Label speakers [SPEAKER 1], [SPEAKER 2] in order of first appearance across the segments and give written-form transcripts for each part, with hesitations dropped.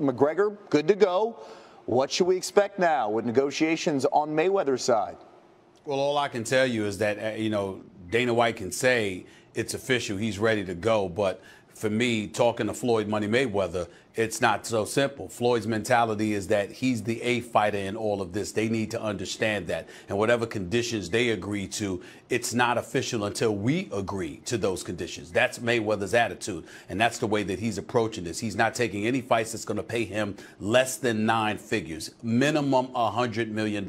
[SPEAKER 1] McGregor, good to go. What should we expect now with negotiations on Mayweather's side?
[SPEAKER 2] Well, all I can tell you is that, Dana White can say it's official, he's ready to go. But for me, talking to Floyd Money Mayweather, it's not so simple. Floyd's mentality is that he's the A fighter in all of this. They need to understand that. And whatever conditions they agree to, it's not official until we agree to those conditions. That's Mayweather's attitude. And that's the way that he's approaching this. He's not taking any fights that's going to pay him less than 9 figures, minimum $100 million.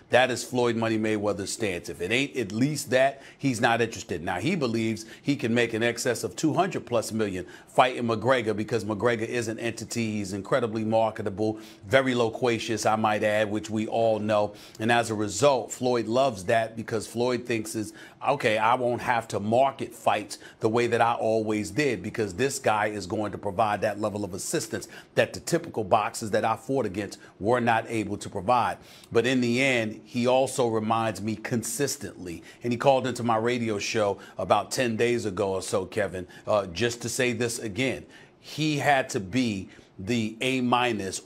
[SPEAKER 2] That is Floyd Money Mayweather's stance. If it ain't at least that, he's not interested. Now, he believes he can make an excess of $200+ million fighting McGregor because McGregor is an entity. He's incredibly marketable, very loquacious, I might add, which we all know. And as a result, Floyd loves that because Floyd thinks is, okay, I won't have to market fights the way that I always did because this guy is going to provide that level of assistance that the typical boxers that I fought against were not able to provide. But in the end, he also reminds me consistently, and he called into my radio show about 10 days ago or so, Kevin, just to say this again. He had to be the A-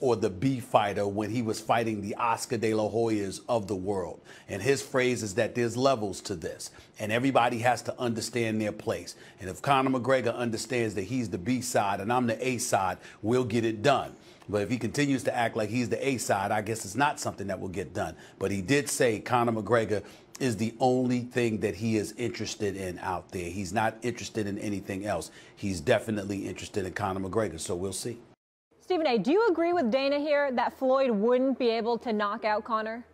[SPEAKER 2] or the B fighter when he was fighting the Oscar de la Hoyas of the world. And his phrase is that there's levels to this, and everybody has to understand their place. And if Conor McGregor understands that he's the B side and I'm the A side, we'll get it done. But if he continues to act like he's the A side, I guess it's not something that will get done. But he did say Conor McGregor is the only thing that he is interested in out there. He's not interested in anything else. He's definitely interested in Conor McGregor, so we'll see.
[SPEAKER 3] Stephen A., do you agree with Dana here that Floyd wouldn't be able to knock out Conor?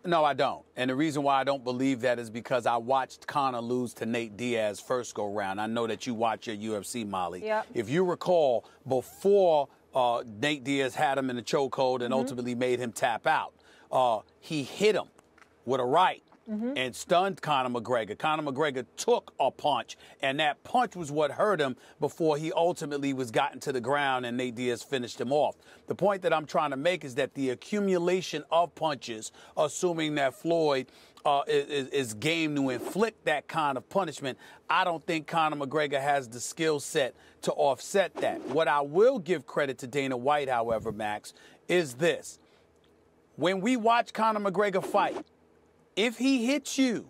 [SPEAKER 2] No, I don't. And the reason why I don't believe that is because I watched Conor lose to Nate Diaz first go round. I know that you watch your UFC, Molly.
[SPEAKER 3] Yep.
[SPEAKER 2] If you recall, before Nate Diaz had him in the chokehold and ultimately made him tap out, he hit him with a right and stunned Conor McGregor. Conor McGregor took a punch, and that punch was what hurt him before he ultimately was gotten to the ground and Nate Diaz finished him off. The point that I'm trying to make is that the accumulation of punches, assuming that Floyd is game to inflict that kind of punishment, I don't think Conor McGregor has the skill set to offset that. What I will give credit to Dana White, however, Max, is this. When we watch Conor McGregor fight, if he hits you,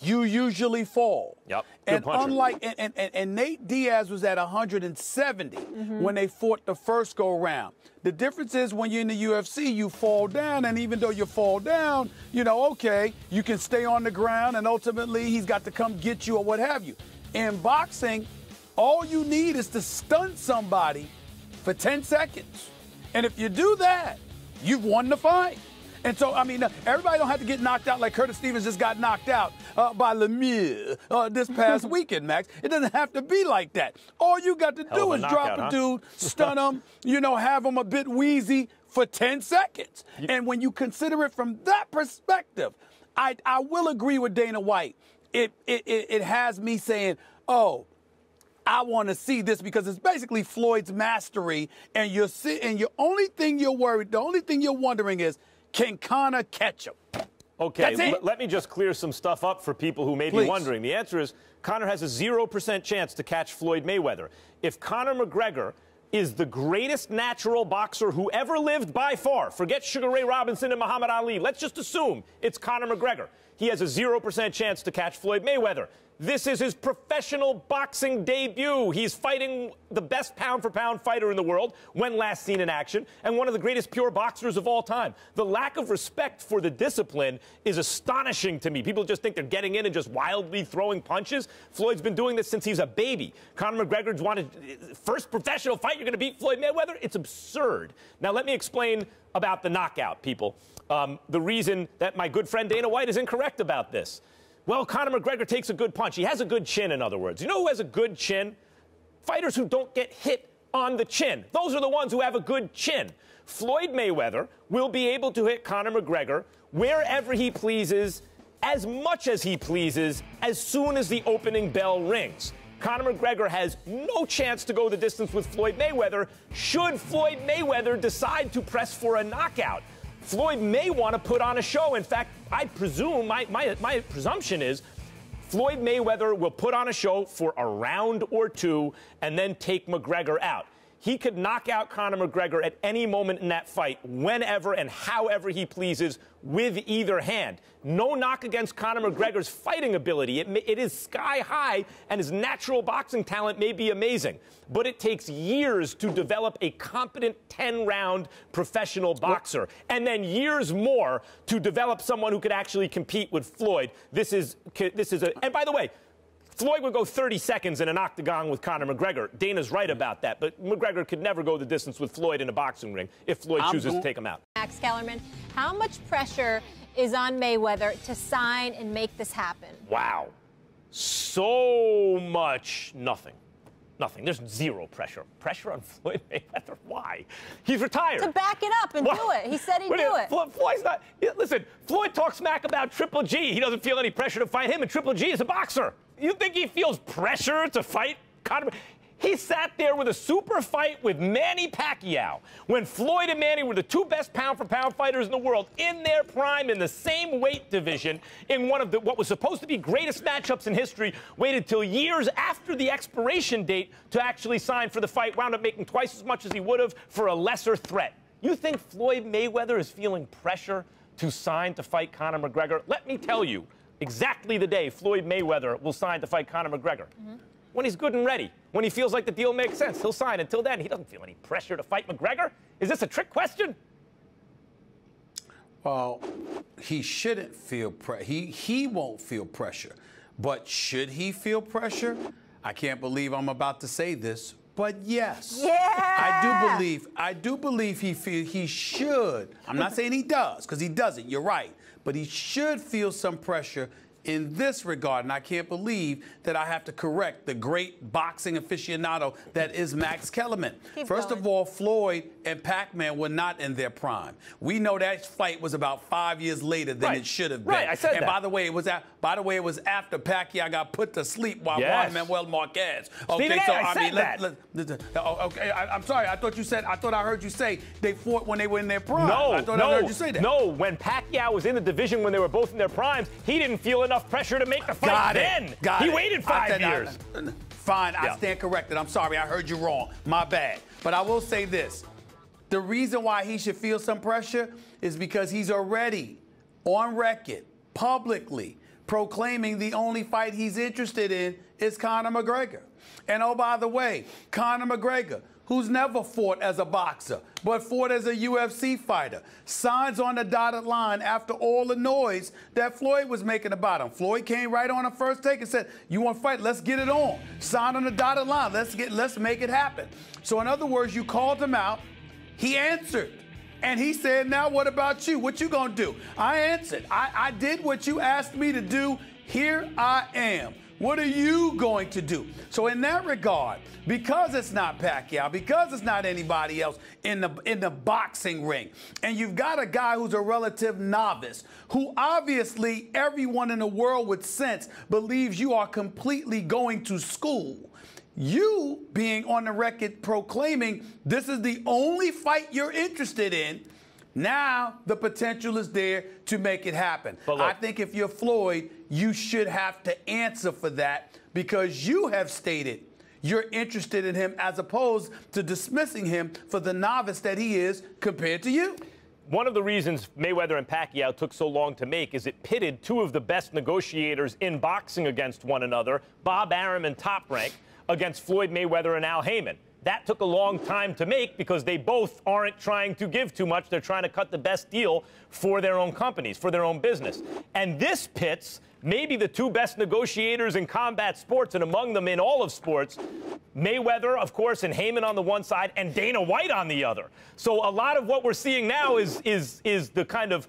[SPEAKER 2] you usually fall.
[SPEAKER 4] Yep.
[SPEAKER 2] And unlike and Nate Diaz was at 170 when they fought the first go round. The difference is when you're in the UFC, you fall down, and even though you fall down, okay, you can stay on the ground, and ultimately he's got to come get you or what have you. In boxing, all you need is to stun somebody for 10 seconds. And if you do that, you've won the fight. And so, everybody don't have to get knocked out like Curtis Stevens just got knocked out by Lemieux this past weekend, Max. It doesn't have to be like that. All you got to do is drop a dude, stun him, have him a bit wheezy for 10 seconds. And when you consider it from that perspective, I will agree with Dana White. It has me saying, oh, I want to see this because it's basically Floyd's mastery, and your only thing you're worried, the only thing you're wondering is, can Conor catch him?
[SPEAKER 4] Okay, let me just clear some stuff up for people who may be wondering. The answer is Conor has a 0% chance to catch Floyd Mayweather. If Conor McGregor is the greatest natural boxer who ever lived by far, forget Sugar Ray Robinson and Muhammad Ali, let's just assume it's Conor McGregor. He has a 0% chance to catch Floyd Mayweather. This is his professional boxing debut. He's fighting the best pound-for-pound fighter in the world when last seen in action, and one of the greatest pure boxers of all time. The lack of respect for the discipline is astonishing to me. People just think they're getting in and just wildly throwing punches. Floyd's been doing this since he was a baby. Conor McGregor's wanted first professional fight, you're going to beat Floyd Mayweather? It's absurd. Now, let me explain about the knockout, people. The reason that my good friend Dana White is incorrect about this. Well, Conor McGregor takes a good punch. He has a good chin, in other words. You know who has a good chin? Fighters who don't get hit on the chin. Those are the ones who have a good chin. Floyd Mayweather will be able to hit Conor McGregor wherever he pleases, as much as he pleases, as soon as the opening bell rings. Conor McGregor has no chance to go the distance with Floyd Mayweather should Floyd Mayweather decide to press for a knockout. Floyd may want to put on a show. In fact, I presume, my presumption is Floyd Mayweather will put on a show for a round or two and then take McGregor out. He could knock out Conor McGregor at any moment in that fight, whenever and however he pleases, with either hand. No knock against Conor McGregor's fighting ability. It is sky high, and his natural boxing talent may be amazing. But it takes years to develop a competent 10-round professional boxer, and then years more to develop someone who could actually compete with Floyd. This is and by the way, Floyd would go 30 seconds in an octagon with Conor McGregor. Dana's right about that, but McGregor could never go the distance with Floyd in a boxing ring if Floyd chooses to take him out.
[SPEAKER 3] Max Kellerman, how much pressure is on Mayweather to sign and make this happen?
[SPEAKER 4] Wow. So much nothing. Nothing. There's zero pressure. Pressure on Floyd Mayweather? Why? He's retired.
[SPEAKER 3] To back it up and do it. He said he'd do it.
[SPEAKER 4] Floyd's not. Listen, Floyd talks smack about Triple G. He doesn't feel any pressure to fight him, and Triple G is a boxer. You think he feels pressure to fight Conor? He sat there with a super fight with Manny Pacquiao when Floyd and Manny were the two best pound-for-pound fighters in the world, in their prime, in the same weight division, in one of what was supposed to be greatest matchups in history, waited till years after the expiration date to actually sign for the fight, wound up making twice as much as he would have for a lesser threat. You think Floyd Mayweather is feeling pressure to sign to fight Conor McGregor? Let me tell you exactly the day Floyd Mayweather will sign to fight Conor McGregor. When he's good and ready, when he feels like the deal makes sense, he'll sign. Until then, he doesn't feel any pressure to fight McGregor. Is this a trick question?
[SPEAKER 2] Well, he shouldn't feel he won't feel pressure. But should he feel pressure? I can't believe I'm about to say this, but yes.
[SPEAKER 3] Yeah.
[SPEAKER 2] I do believe he should. I'm not saying he does, because he doesn't. You're right. But he should feel some pressure in this regard, and I can't believe that I have to correct the great boxing aficionado that is Max Kellerman. First of all, Floyd and Pac-Man were not in their prime. We know that fight was about 5 years later than it should have been.
[SPEAKER 4] Right, I said that.
[SPEAKER 2] And by the way, it was after Pacquiao got put to sleep while Juan Manuel Marquez. Okay,
[SPEAKER 4] Stephen,
[SPEAKER 2] okay, I'm sorry. I thought I heard you say they fought when they were in their prime.
[SPEAKER 4] No,
[SPEAKER 2] I thought I heard you say that.
[SPEAKER 4] No, when Pacquiao was in the division when they were both in their primes, he didn't feel enough pressure to make the fight then. He waited 5 years.
[SPEAKER 2] Fine, I stand corrected. I'm sorry, I heard you wrong. My bad. But I will say this. The reason why he should feel some pressure is because he's already on record, publicly, proclaiming the only fight he's interested in is Conor McGregor. And oh, by the way, Conor McGregor, who's never fought as a boxer, but fought as a UFC fighter, signs on the dotted line after all the noise that Floyd was making about him. Floyd came right on the first take and said, "You want to fight? Let's get it on. Sign on the dotted line. Let's make it happen." So in other words, you called him out. He answered. And he said, "Now what about you? What you gonna do?" I answered. I did what you asked me to do. Here I am. What are you going to do? So in that regard, because it's not Pacquiao, because it's not anybody else in the boxing ring, and you've got a guy who's a relative novice, who obviously everyone in the world with sense believes you are completely going to school, you being on the record proclaiming this is the only fight you're interested in, now the potential is there to make it happen. I think if you're Floyd, you should have to answer for that, because you have stated you're interested in him as opposed to dismissing him for the novice that he is compared to you.
[SPEAKER 4] One of the reasons Mayweather and Pacquiao took so long to make is it pitted two of the best negotiators in boxing against one another, Bob Arum and Top Rank, against Floyd Mayweather and Al Heyman. That took a long time to make because they both aren't trying to give too much. They're trying to cut the best deal for their own companies, for their own business. And this pits maybe the two best negotiators in combat sports, and among them in all of sports, Mayweather, of course, and Heyman on the one side, and Dana White on the other. So a lot of what we're seeing now is the kind of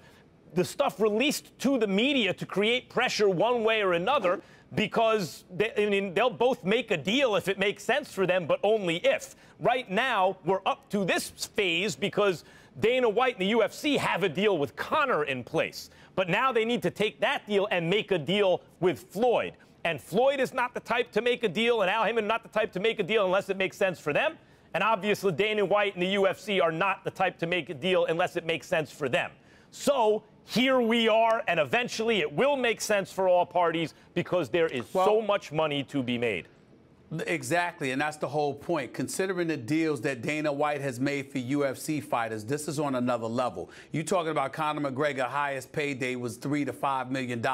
[SPEAKER 4] the stuff released to the media to create pressure one way or another, because they'll both make a deal if it makes sense for them, but only if. Right now, we're up to this phase because Dana White and the UFC have a deal with Conor in place. But now they need to take that deal and make a deal with Floyd. And Floyd is not the type to make a deal, and Al Heyman not the type to make a deal unless it makes sense for them. And obviously, Dana White and the UFC are not the type to make a deal unless it makes sense for them. So here we are, and eventually it will make sense for all parties because there is so much money to be made.
[SPEAKER 2] Exactly, and that's the whole point. Considering the deals that Dana White has made for UFC fighters, this is on another level. You talking about Conor McGregor, highest payday was $3 to $5 million.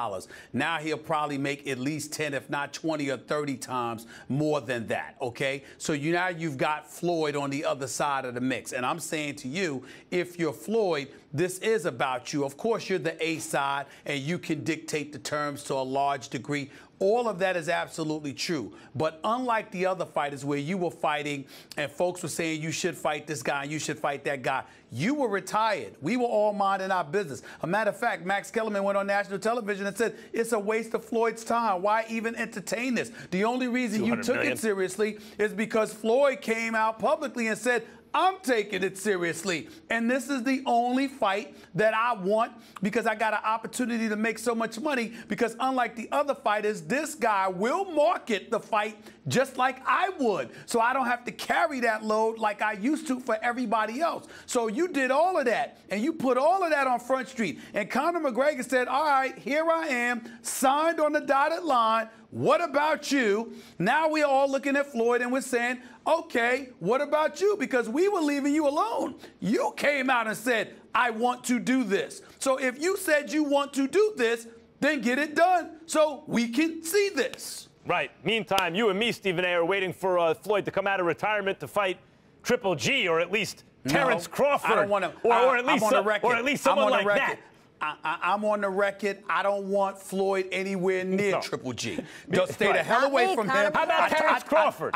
[SPEAKER 2] Now he'll probably make at least 10, if not 20 or 30 times more than that, okay? So now you've got Floyd on the other side of the mix. And I'm saying to you, if you're Floyd, this is about you. Of course, you're the A side, and you can dictate the terms to a large degree. All of that is absolutely true. But unlike the other fighters where you were fighting and folks were saying you should fight this guy and you should fight that guy, you were retired. We were all minding our business. A matter of fact, Max Kellerman went on national television and said, it's a waste of Floyd's time. Why even entertain this? The only reason you took it seriously is because Floyd came out publicly and said, I'm taking it seriously. And this is the only fight that I want because I got an opportunity to make so much money because unlike the other fighters, this guy will market the fight just like I would. So I don't have to carry that load like I used to for everybody else. So you did all of that and you put all of that on Front Street. And Conor McGregor said, all right, here I am, signed on the dotted line. What about you? Now we're all looking at Floyd and we're saying, okay, what about you? Because we were leaving you alone. You came out and said, I want to do this. So if you said you want to do this, then get it done so we can see this.
[SPEAKER 4] Right. Meantime, you and me, Stephen A., are waiting for Floyd to come out of retirement to fight Triple G or at least Terrence Crawford.
[SPEAKER 2] I don't want to.
[SPEAKER 4] Or at least someone like that.
[SPEAKER 2] I'm on the record. I don't want Floyd anywhere near Triple G. Just stay the hell away from him.
[SPEAKER 4] How about Terrence Crawford?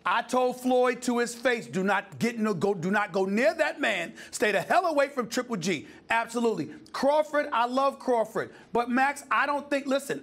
[SPEAKER 2] I told Floyd to his face, do not go near that man. Stay the hell away from Triple G. Absolutely. Crawford, I love Crawford. But Max, I don't think, listen,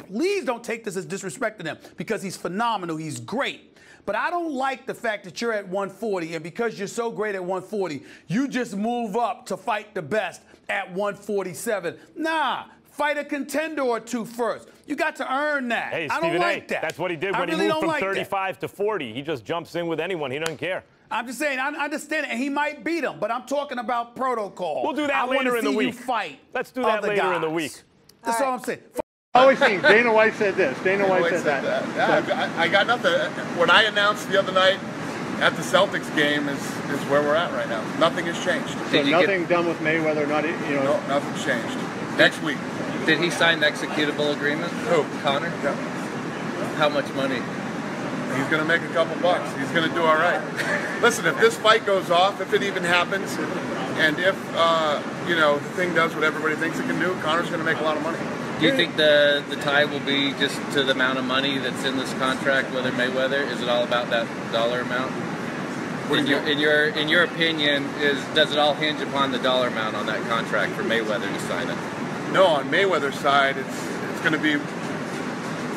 [SPEAKER 2] please don't take this as disrespecting him because he's phenomenal. He's great. But I don't like the fact that you're at 140, and because you're so great at 140, you just move up to fight the best at 147. Nah, fight a contender or two first. You got to earn that.
[SPEAKER 4] Hey,
[SPEAKER 2] I don't like that.
[SPEAKER 4] That's what he did when he moved from 35 to 40. He just jumps in with anyone. He doesn't care.
[SPEAKER 2] I'm just saying, I understand it, and he might beat him, but I'm talking about protocol.
[SPEAKER 4] We'll do that later in the week.
[SPEAKER 2] Let's
[SPEAKER 4] do that later in the week.
[SPEAKER 2] That's all I'm saying.
[SPEAKER 5] Always seen Dana White said this. Dana White said that.
[SPEAKER 6] Yeah, I got nothing. What I announced the other night at the Celtics game is where we're at right now. Nothing has changed.
[SPEAKER 5] So nothing done with Mayweather.
[SPEAKER 6] No, nothing's changed. Next week.
[SPEAKER 7] Did he sign the executable agreement?
[SPEAKER 6] Who?
[SPEAKER 7] Connor?
[SPEAKER 6] Yeah.
[SPEAKER 7] How much money?
[SPEAKER 6] He's going to make a couple bucks. He's going to do all right. Listen, if this fight goes off, if it even happens, and if the thing does what everybody thinks it can do, Connor's going to make a lot of money.
[SPEAKER 7] Do you think the tie will be just to the amount of money that's in this contract, whether Mayweather? Is it all about that dollar amount? In your opinion, does it all hinge upon the dollar amount on that contract for Mayweather to sign it?
[SPEAKER 6] No, on Mayweather's side, it's going to be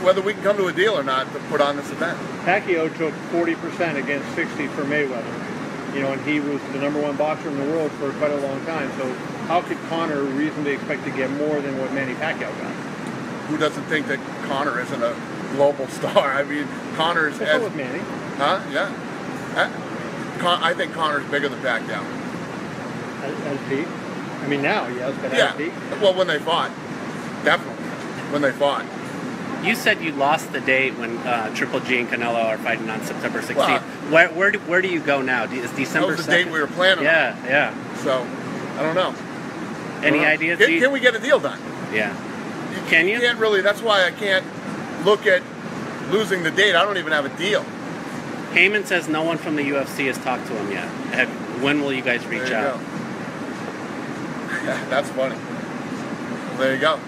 [SPEAKER 6] whether we can come to a deal or not to put on this event.
[SPEAKER 5] Pacquiao took 40% against 60 for Mayweather. And he was the #1 boxer in the world for quite a long time. So how could Conor reasonably expect to get more than what Manny Pacquiao got?
[SPEAKER 6] Who doesn't think that Conor isn't a global star? I mean, Conor's
[SPEAKER 5] so with Manny.
[SPEAKER 6] Huh? Yeah. I think Conor's bigger than Pacquiao.
[SPEAKER 5] As Pete? I mean, now, yes, but as Pete?
[SPEAKER 6] Well, when they fought. Definitely. When they fought.
[SPEAKER 8] You said you lost the date when Triple G and Canelo are fighting on September 16th. Well, where do you go now? Is December 2nd?
[SPEAKER 6] That was the date we were planning on.
[SPEAKER 8] Yeah.
[SPEAKER 6] So, I don't know.
[SPEAKER 8] Any ideas?
[SPEAKER 6] Can we get a deal done?
[SPEAKER 8] Yeah. Can you?
[SPEAKER 6] Can't really. That's why I can't look at losing the date. I don't even have a deal.
[SPEAKER 8] Heyman says no one from the UFC has talked to him yet. When will you guys reach out?
[SPEAKER 6] That's funny. There you go.